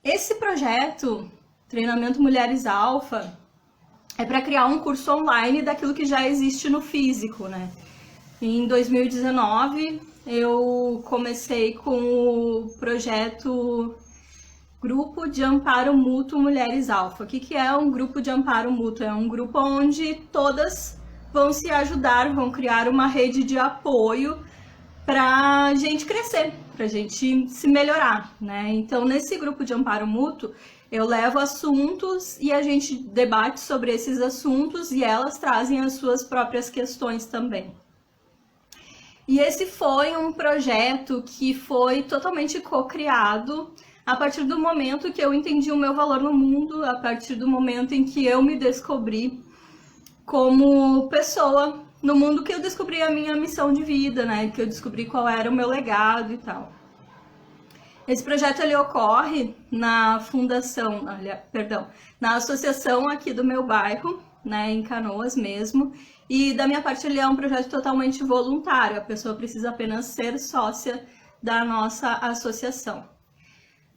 Esse projeto, Treinamento Mulheres Alfa, é para criar um curso online daquilo que já existe no físico, né? Em 2019, eu comecei com o projeto Grupo de Amparo Mútuo Mulheres Alfa. O que é um grupo de amparo mútuo? É um grupo onde todas vão se ajudar, vão criar uma rede de apoio para a gente crescer, para a gente se melhorar, né? Então, nesse grupo de amparo mútuo, eu levo assuntos e a gente debate sobre esses assuntos e elas trazem as suas próprias questões também. E esse foi um projeto que foi totalmente co-criado a partir do momento que eu entendi o meu valor no mundo, a partir do momento em que eu me descobri como pessoa no mundo, que eu descobri a minha missão de vida, né? Que eu descobri qual era o meu legado e tal. Esse projeto ele ocorre na fundação, perdão, na associação aqui do meu bairro, né, em Canoas mesmo. E da minha parte ele é um projeto totalmente voluntário, a pessoa precisa apenas ser sócia da nossa associação.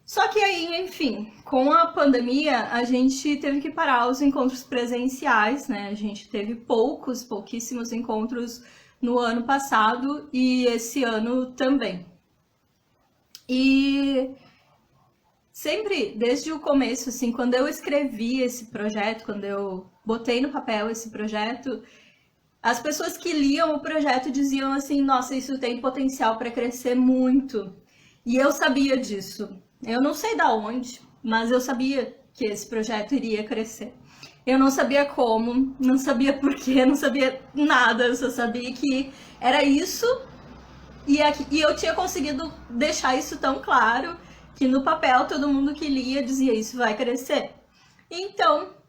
Só que aí, enfim, com a pandemia, a gente teve que parar os encontros presenciais, né? A gente teve pouquíssimos encontros no ano passado e esse ano também. E sempre, desde o começo, assim, quando eu escrevi esse projeto, quando eu botei no papel esse projeto, as pessoas que liam o projeto diziam assim, nossa, isso tem potencial para crescer muito. E eu sabia disso. Eu não sei da onde, mas eu sabia que esse projeto iria crescer. Eu não sabia como, não sabia porquê, não sabia nada, eu só sabia que era isso e eu tinha conseguido deixar isso tão claro que no papel todo mundo que lia dizia isso vai crescer. Então,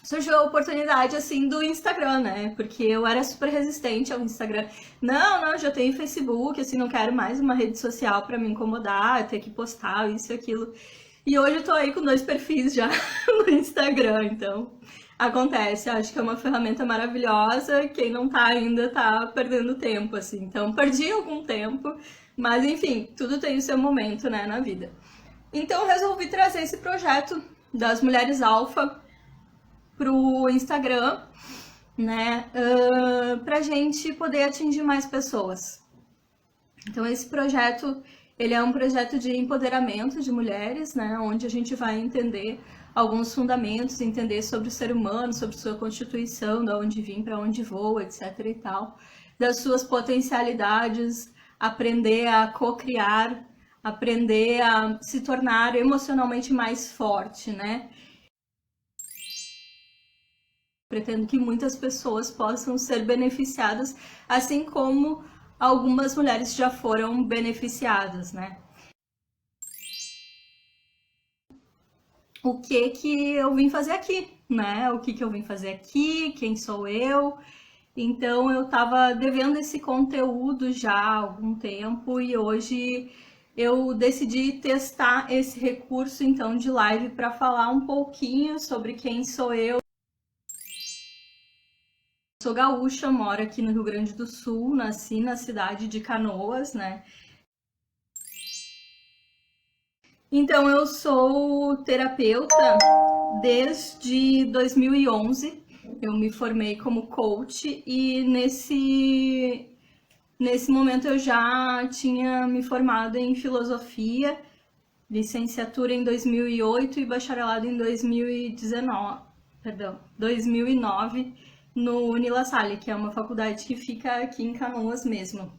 surgiu a oportunidade, assim, do Instagram, né? Porque eu era super resistente ao Instagram. Não, já tenho Facebook, assim, não quero mais uma rede social pra me incomodar, ter que postar isso e aquilo. E hoje eu tô aí com 2 perfis já no Instagram, então acontece. Acho que é uma ferramenta maravilhosa. Quem não tá ainda tá perdendo tempo, assim. Então, perdi algum tempo, mas enfim, tudo tem o seu momento, né, na vida. Então, eu resolvi trazer esse projeto das Mulheres Alfa pro Instagram, né, pra gente poder atingir mais pessoas. Então esse projeto, ele é um projeto de empoderamento de mulheres, né, onde a gente vai entender alguns fundamentos, entender sobre o ser humano, sobre sua constituição, de onde vim, para onde vou, etc e tal, das suas potencialidades, aprender a co-criar, aprender a se tornar emocionalmente mais forte, né? Pretendo que muitas pessoas possam ser beneficiadas, assim como algumas mulheres já foram beneficiadas, né? O que eu vim fazer aqui, né? O que eu vim fazer aqui, quem sou eu? Então eu estava devendo esse conteúdo já há algum tempo e hoje eu decidi testar esse recurso então de live para falar um pouquinho sobre quem sou eu. Sou gaúcha, moro aqui no Rio Grande do Sul, nasci na cidade de Canoas, né? Então eu sou terapeuta desde 2011. Eu me formei como coach e nesse momento eu já tinha me formado em filosofia, licenciatura em 2008 e bacharelado em 2009 no Unila Salle, que é uma faculdade que fica aqui em Canoas mesmo.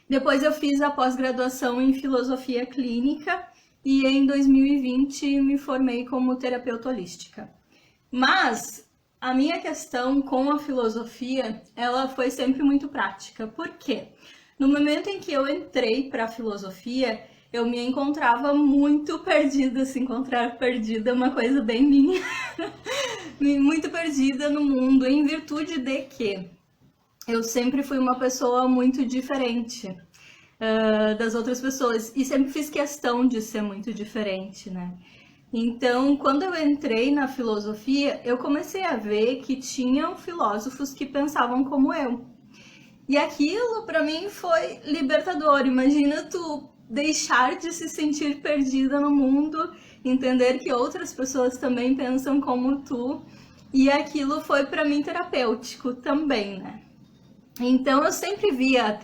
Depois eu fiz a pós-graduação em filosofia clínica e em 2020 me formei como terapeuta holística. Mas a minha questão com a filosofia, ela foi sempre muito prática. Por quê? No momento em que eu entrei para a filosofia, eu me encontrava muito perdida. Se encontrar perdida é uma coisa bem minha. Muito perdida no mundo, em virtude de que eu sempre fui uma pessoa muito diferente das outras pessoas e sempre fiz questão de ser muito diferente, né? Então, quando eu entrei na filosofia, eu comecei a ver que tinham filósofos que pensavam como eu. E aquilo, para mim, foi libertador. Imagina tu deixar de se sentir perdida no mundo, entender que outras pessoas também pensam como tu, e aquilo foi para mim terapêutico também, né? Então eu sempre via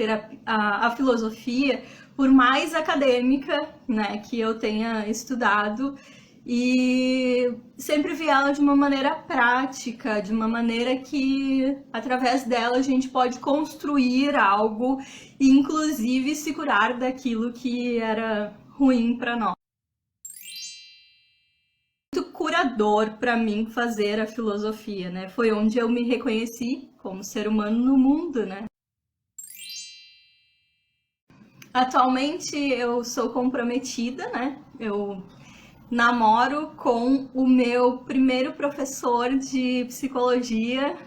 a filosofia, por mais acadêmica, né, que eu tenha estudado, e sempre vi ela de uma maneira prática, de uma maneira que através dela a gente pode construir algo e inclusive se curar daquilo que era ruim para nós. Muito curador para mim fazer a filosofia, né? Foi onde eu me reconheci como ser humano no mundo, né? Atualmente eu sou comprometida, né? Eu namoro com o meu primeiro professor de psicologia.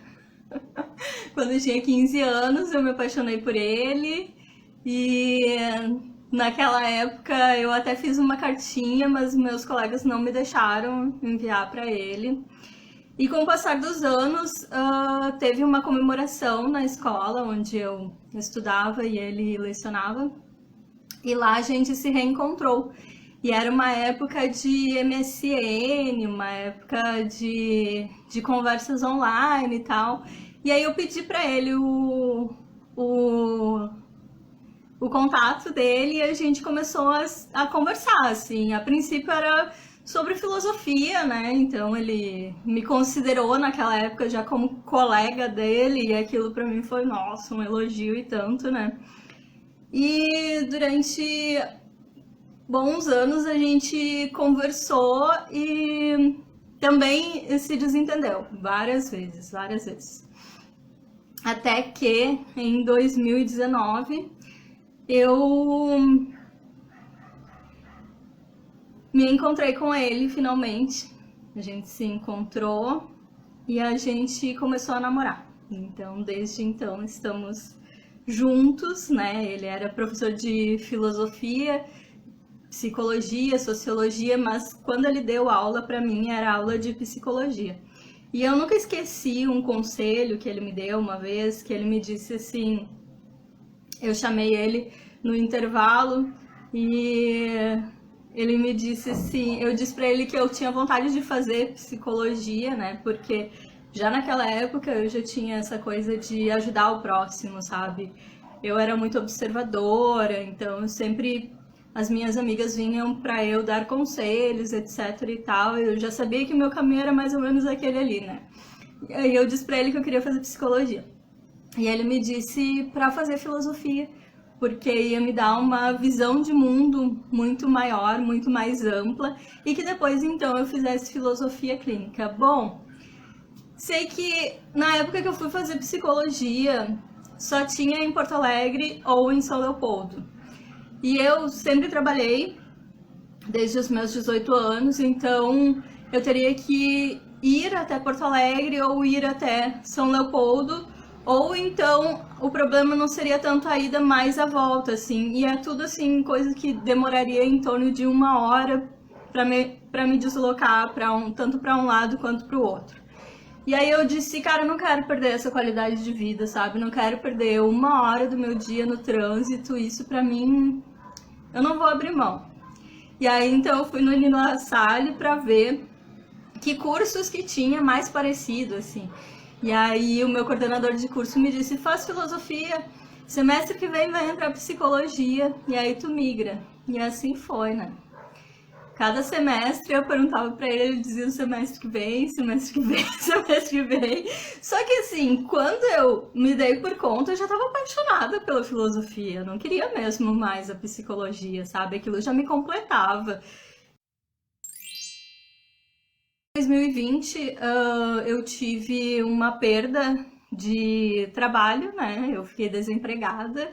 Quando eu tinha 15 anos, eu me apaixonei por ele e naquela época eu até fiz uma cartinha, mas meus colegas não me deixaram enviar para ele. E com o passar dos anos, teve uma comemoração na escola onde eu estudava e ele lecionava. E lá a gente se reencontrou. E era uma época de MSN, uma época de conversas online e tal. E aí eu pedi para ele o contato dele e a gente começou a conversar, assim. A princípio era sobre filosofia, né? Então ele me considerou naquela época já como colega dele e aquilo para mim foi, nossa, um elogio e tanto, né? E durante bons anos a gente conversou e também se desentendeu várias vezes, várias vezes. Até que em 2019 eu me encontrei com ele finalmente. A gente se encontrou e a gente começou a namorar. Então, desde então estamos juntos, né? Ele era professor de filosofia, psicologia, sociologia, mas quando ele deu aula para mim era aula de psicologia. E eu nunca esqueci um conselho que ele me deu uma vez, que ele me disse assim, eu chamei ele no intervalo e ele me disse assim, eu disse para ele que eu tinha vontade de fazer psicologia, né? Porque já naquela época eu já tinha essa coisa de ajudar o próximo, sabe? Eu era muito observadora, então eu sempre as minhas amigas vinham para eu dar conselhos, etc e tal. Eu já sabia que o meu caminho era mais ou menos aquele ali, né? E aí eu disse para ele que eu queria fazer psicologia. E ele me disse para fazer filosofia, porque ia me dar uma visão de mundo muito maior, muito mais ampla, e que depois então eu fizesse filosofia clínica. Bom, sei que na época que eu fui fazer psicologia, só tinha em Porto Alegre ou em São Leopoldo. E eu sempre trabalhei desde os meus 18 anos, então eu teria que ir até Porto Alegre ou ir até São Leopoldo, ou então o problema não seria tanto a ida, mais a volta, assim. E é tudo assim, coisa que demoraria em torno de 1 hora para me deslocar tanto para um lado quanto para o outro. E aí eu disse, cara, eu não quero perder essa qualidade de vida, sabe? Não quero perder 1 hora do meu dia no trânsito, isso pra mim, eu não vou abrir mão. E aí então eu fui no Nino La Salle pra ver que cursos que tinha mais parecido, assim. E aí o meu coordenador de curso me disse, faz filosofia, semestre que vem vai entrar psicologia, e aí tu migra. E assim foi, né? Cada semestre eu perguntava pra ele, ele dizia semestre que vem, semestre que vem, semestre que vem. Só que assim, quando eu me dei por conta, eu já estava apaixonada pela filosofia. Eu não queria mesmo mais a psicologia, sabe? Aquilo já me completava. Em 2020, eu tive uma perda de trabalho, né? Eu fiquei desempregada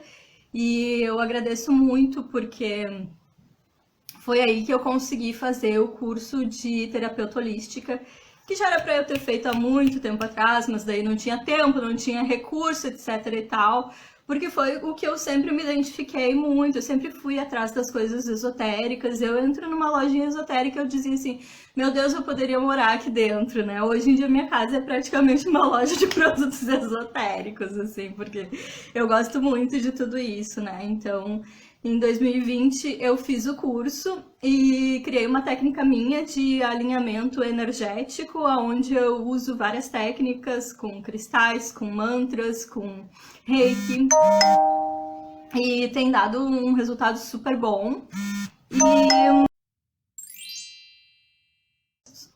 e eu agradeço muito porque foi aí que eu consegui fazer o curso de terapeuta holística, que já era para eu ter feito há muito tempo atrás, mas daí não tinha tempo, não tinha recurso, etc e tal, porque foi o que eu sempre me identifiquei muito, eu sempre fui atrás das coisas esotéricas. Eu entro numa lojinha esotérica e eu dizia assim, meu Deus, eu poderia morar aqui dentro, né? Hoje em dia minha casa é praticamente uma loja de produtos esotéricos, assim, porque eu gosto muito de tudo isso, né? Então Em 2020 eu fiz o curso e criei uma técnica minha de alinhamento energético, onde eu uso várias técnicas com cristais, com mantras, com reiki, e tem dado um resultado super bom. E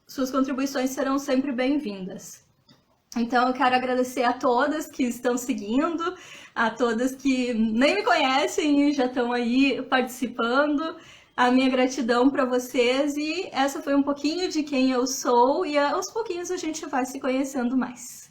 suas contribuições serão sempre bem-vindas. Então eu quero agradecer a todas que estão seguindo, a todas que nem me conhecem e já estão aí participando. A minha gratidão para vocês, e essa foi um pouquinho de quem eu sou, e aos pouquinhos a gente vai se conhecendo mais.